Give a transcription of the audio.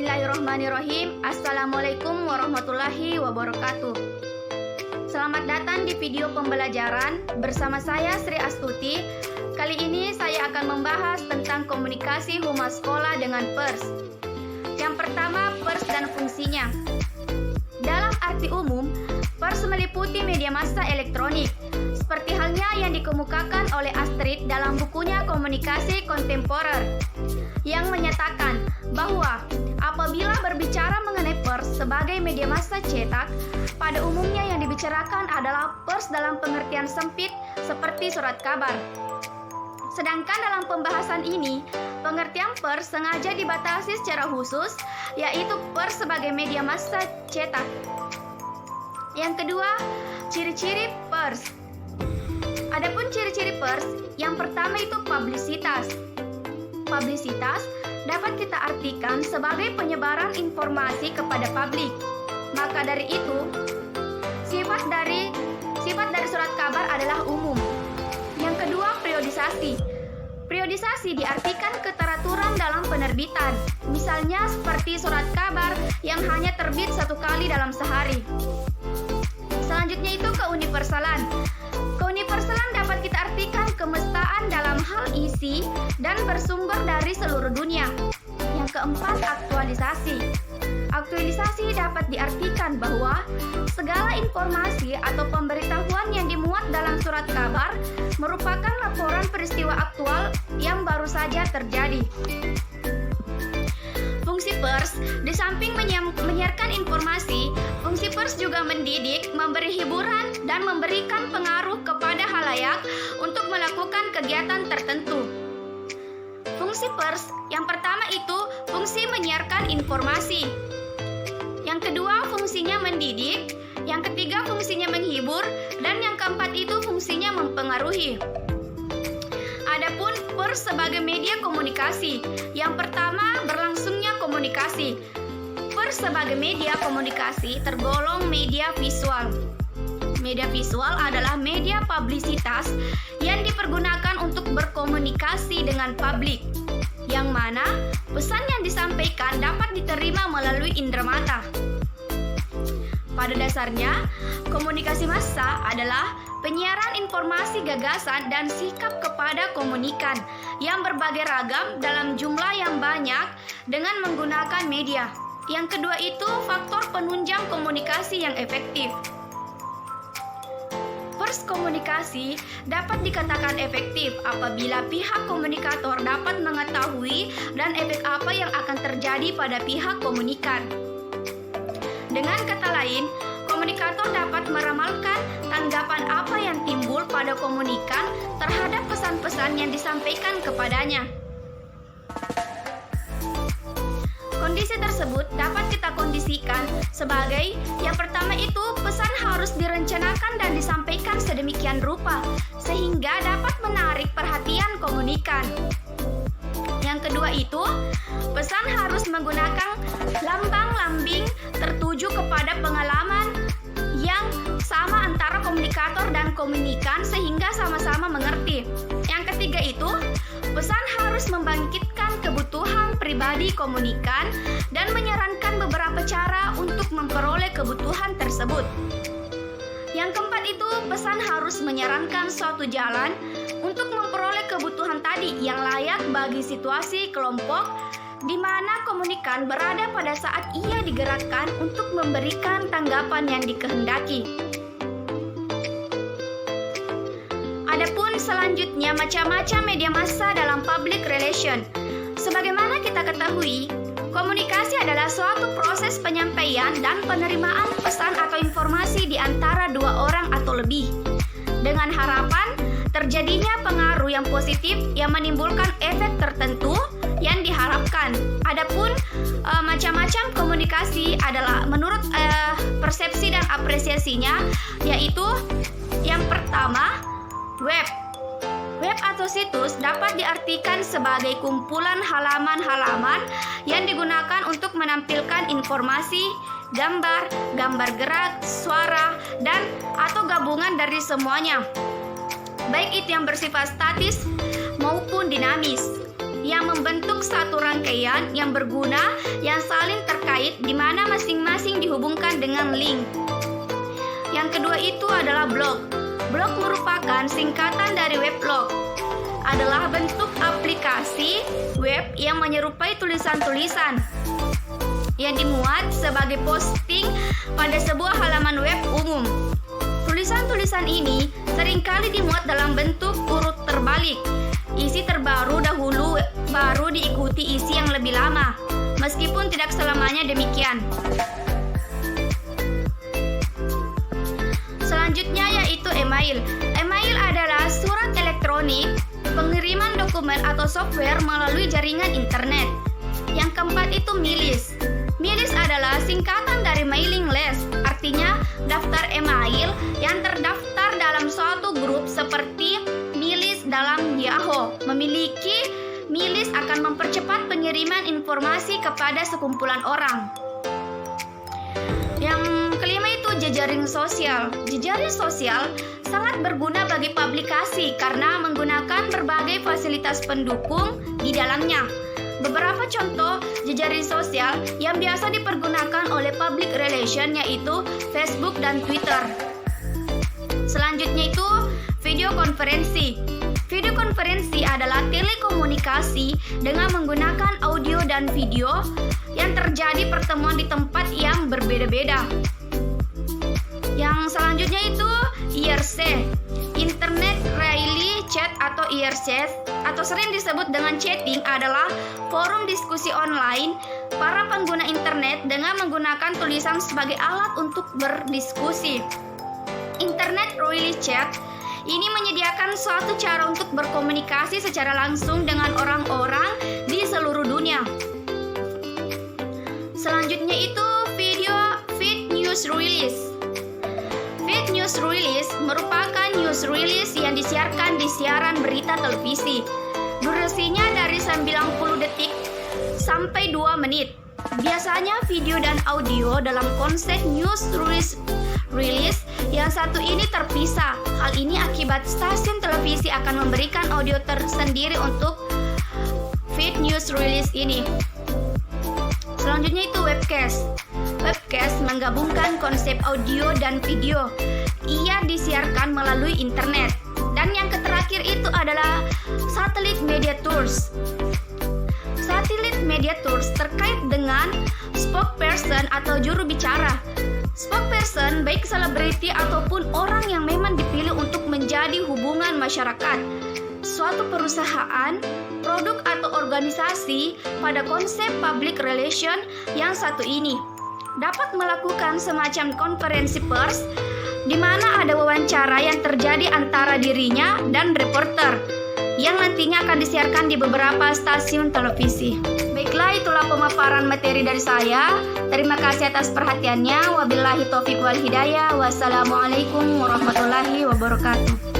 Bismillahirrahmanirrahim. Assalamualaikum warahmatullahi wabarakatuh. Selamat datang di video pembelajaran bersama saya Sri Astuti. Kali ini saya akan membahas tentang komunikasi humas sekolah dengan pers. Yang pertama, pers dan fungsinya. Dalam arti umum, pers meliputi media massa elektronik, seperti halnya yang dikemukakan oleh Astrid dalam bukunya Komunikasi Kontemporer, yang menyatakan bahwa apabila berbicara mengenai pers sebagai media massa cetak, pada umumnya yang dibicarakan adalah pers dalam pengertian sempit seperti surat kabar. Sedangkan dalam pembahasan ini, pengertian pers sengaja dibatasi secara khusus, yaitu pers sebagai media massa cetak. Yang kedua, ciri-ciri pers. Adapun ciri-ciri pers, yang pertama itu publisitas. Publisitas dapat kita artikan sebagai penyebaran informasi kepada publik. Maka dari itu, sifat dari surat kabar adalah umum. Yang kedua, periodisasi. Periodisasi diartikan keteraturan dalam penerbitan. Misalnya seperti surat kabar yang hanya terbit satu kali dalam sehari. Selanjutnya itu keuniversalan. Keuniversalan dapat kita artikan kemestaan dalam hal isi dan bersumber dari seluruh dunia. Yang keempat, aktualisasi. Aktualisasi dapat diartikan bahwa segala informasi atau pemberitahuan yang dimuat dalam surat kabar merupakan laporan peristiwa aktual yang baru saja terjadi. Fungsi pers, di samping menyiarkan informasi, fungsi pers juga mendidik, memberi hiburan, dan memberikan pengaruh kepada halayak untuk melakukan kegiatan tertentu. Fungsi pers, yang pertama itu fungsi menyiarkan informasi. Yang kedua, fungsinya mendidik. Yang ketiga, fungsinya menghibur. Dan yang keempat itu fungsinya mempengaruhi. Adapun pers sebagai media komunikasi. Yang pertama, berlangsungnya komunikasi. Pers sebagai media komunikasi tergolong media visual. Media visual adalah media publisitas yang dipergunakan untuk berkomunikasi dengan publik, yang mana pesan yang disampaikan dapat diterima melalui indera mata. Pada dasarnya, komunikasi massa adalah penyiaran informasi, gagasan, dan sikap kepada komunikan yang berbagai ragam dalam jumlah yang banyak dengan menggunakan media. Yang kedua itu faktor penunjang komunikasi yang efektif. Pers komunikasi dapat dikatakan efektif apabila pihak komunikator dapat mengetahui dan efek apa yang akan terjadi pada pihak komunikan. Dengan kata lain, komunikator dapat meramalkan tanggapan apa yang timbul pada komunikan terhadap pesan-pesan yang disampaikan kepadanya. Kondisi tersebut dapat kita kondisikan sebagai yang pertama itu pesan harus direncanakan dan disampaikan sedemikian rupa sehingga dapat menarik perhatian komunikan. Yang kedua itu pesan harus menggunakan lambang-lambing tertuju kepada pengalaman yang sama antara komunikator dan komunikan sehingga sama-sama mengerti. Yang ketiga itu pesan harus membangkitkan kebutuhan pribadi komunikan dan menyarankan beberapa cara untuk memperoleh kebutuhan tersebut. Yang keempat itu pesan harus menyarankan suatu jalan untuk memperoleh kebutuhan tadi yang layak bagi situasi kelompok di mana komunikan berada pada saat ia digerakkan untuk memberikan tanggapan yang dikehendaki. Adapun selanjutnya macam-macam media massa dalam public relation. Sebagaimana kita ketahui, komunikasi adalah suatu proses penyampaian dan penerimaan pesan atau informasi di antara dua orang atau lebih, dengan harapan terjadinya pengaruh yang positif yang menimbulkan efek tertentu yang diharapkan. Adapun macam-macam komunikasi adalah menurut persepsi dan apresiasinya, yaitu yang pertama, web. Web atau situs dapat diartikan sebagai kumpulan halaman-halaman yang digunakan untuk menampilkan informasi, gambar, gambar gerak, suara, dan atau gabungan dari semuanya, baik itu yang bersifat statis maupun dinamis. yang membentuk satu rangkaian yang berguna yang saling terkait di mana masing-masing dihubungkan dengan link. Yang kedua itu adalah blog. Blog merupakan singkatan dari weblog. Adalah bentuk aplikasi web yang menyerupai tulisan-tulisan yang dimuat sebagai posting pada sebuah halaman web umum. Tulisan-tulisan ini seringkali dimuat dalam bentuk urut terbalik. Isi terbaru dahulu baru diikuti isi yang lebih lama, meskipun tidak selamanya demikian. Selanjutnya yaitu email. Email adalah surat elektronik, pengiriman dokumen atau software melalui jaringan internet. Yang keempat itu milis. Milis adalah singkatan dari mailing list, artinya daftar email yang terdaftar dalam suatu grup seperti milis dalam Yahoo. Memiliki milis akan mempercepat pengiriman informasi kepada sekumpulan orang. Yang kelima itu jejaring sosial. Jejaring sosial sangat berguna bagi publikasi karena menggunakan berbagai fasilitas pendukung di dalamnya. Beberapa contoh jejaring sosial yang biasa dipergunakan oleh public relation yaitu Facebook dan Twitter. Selanjutnya itu video konferensi. Video konferensi adalah telekomunikasi dengan menggunakan audio dan video yang terjadi pertemuan di tempat yang berbeda-beda. Yang selanjutnya itu IRC, Internet Relay Chat atau IRC, atau sering disebut dengan chatting, adalah forum diskusi online para pengguna internet dengan menggunakan tulisan sebagai alat untuk berdiskusi. Internet Relay Chat ini menyediakan suatu cara untuk berkomunikasi secara langsung dengan orang-orang di seluruh dunia. Selanjutnya itu feed news release. Feed news release merupakan news release yang disiarkan di siaran berita televisi. Durasinya dari 90 detik sampai 2 menit. Biasanya video dan audio dalam konsep news release yang satu ini terpisah. Hal ini akibat stasiun televisi akan memberikan audio tersendiri untuk feed news release ini. Selanjutnya itu webcast. Webcast menggabungkan konsep audio dan video. Ia disiarkan melalui internet. Dan yang terakhir itu adalah satellite media tours. Satellite media tours terkait dengan spokesperson atau juru bicara. Spokesperson baik selebriti ataupun orang yang memang dipilih untuk menjadi hubungan masyarakat. Suatu perusahaan, produk atau organisasi pada konsep public relation yang satu ini dapat melakukan semacam konferensi pers di mana ada wawancara yang terjadi antara dirinya dan reporter yang nantinya akan disiarkan di beberapa stasiun televisi. Baiklah, itulah pemaparan materi dari saya. Terima kasih atas perhatiannya. Wabillahi taufiq wal hidayah. Wassalamualaikum warahmatullahi wabarakatuh.